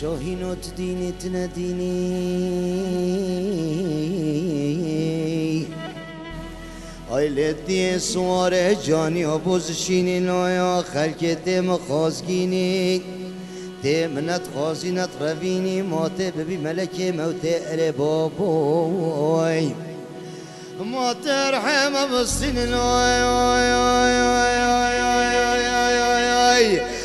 شاهینات دینت ندینی آیلت دی سواره جانی آبوزشینی نایا خلکت دم خازگینی دمنت خازینت روینی ماته ببی ملک موت اره بابوی ما ترحم بسنين آي آي آي آي آي آي آي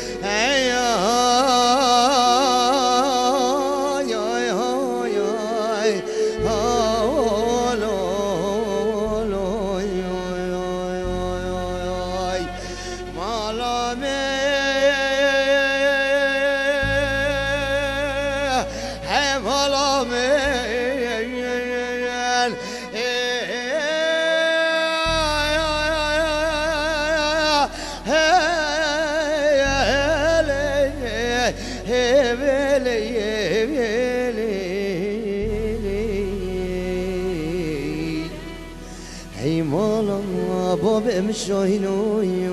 هی مالا باب مشاهینوی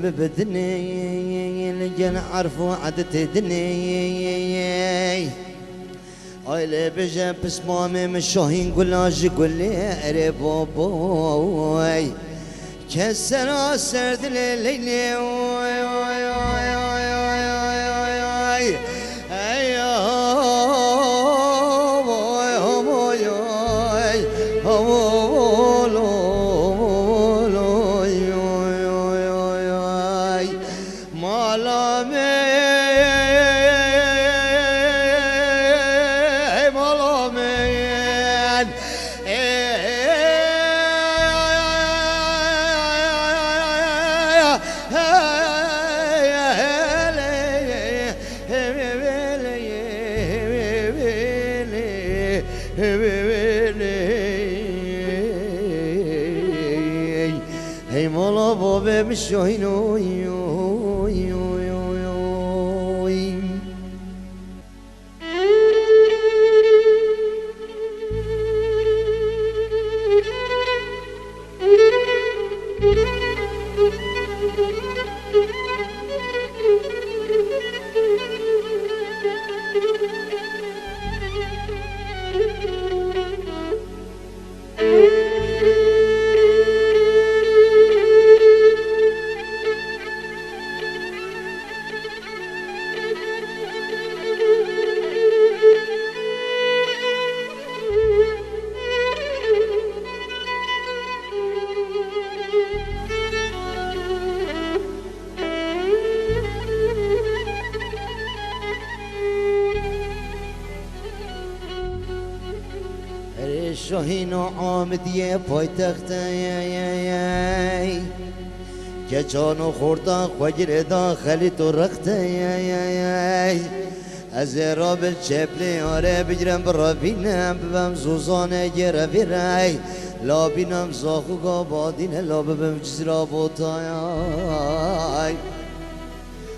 مبدني لجن عرفوا عدت دني ايلي بجا بسمامي من شاهين قلاج قولي اري بابوي كسر سرد ليلي هی مالا بابه مشاهینوی شاهین و عامدیه پایتخته که جانو خوردن خوگیر داخلی تو رخته از رابل چپلی آره بگیرم برا بینم ببم زوزانه گره بیره لا بینم زاخو گابادینه لا ببم چیزی را بوتای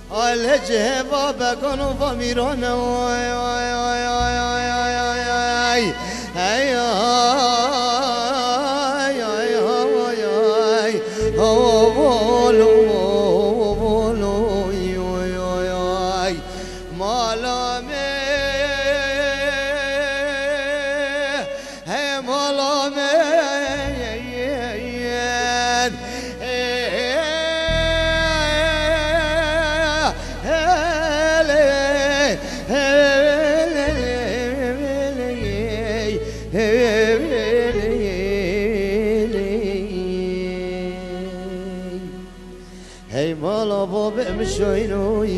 آله جهبا بکن و فامیرانه وای وای وای وای وای وای وای Hey mala babam şoynoy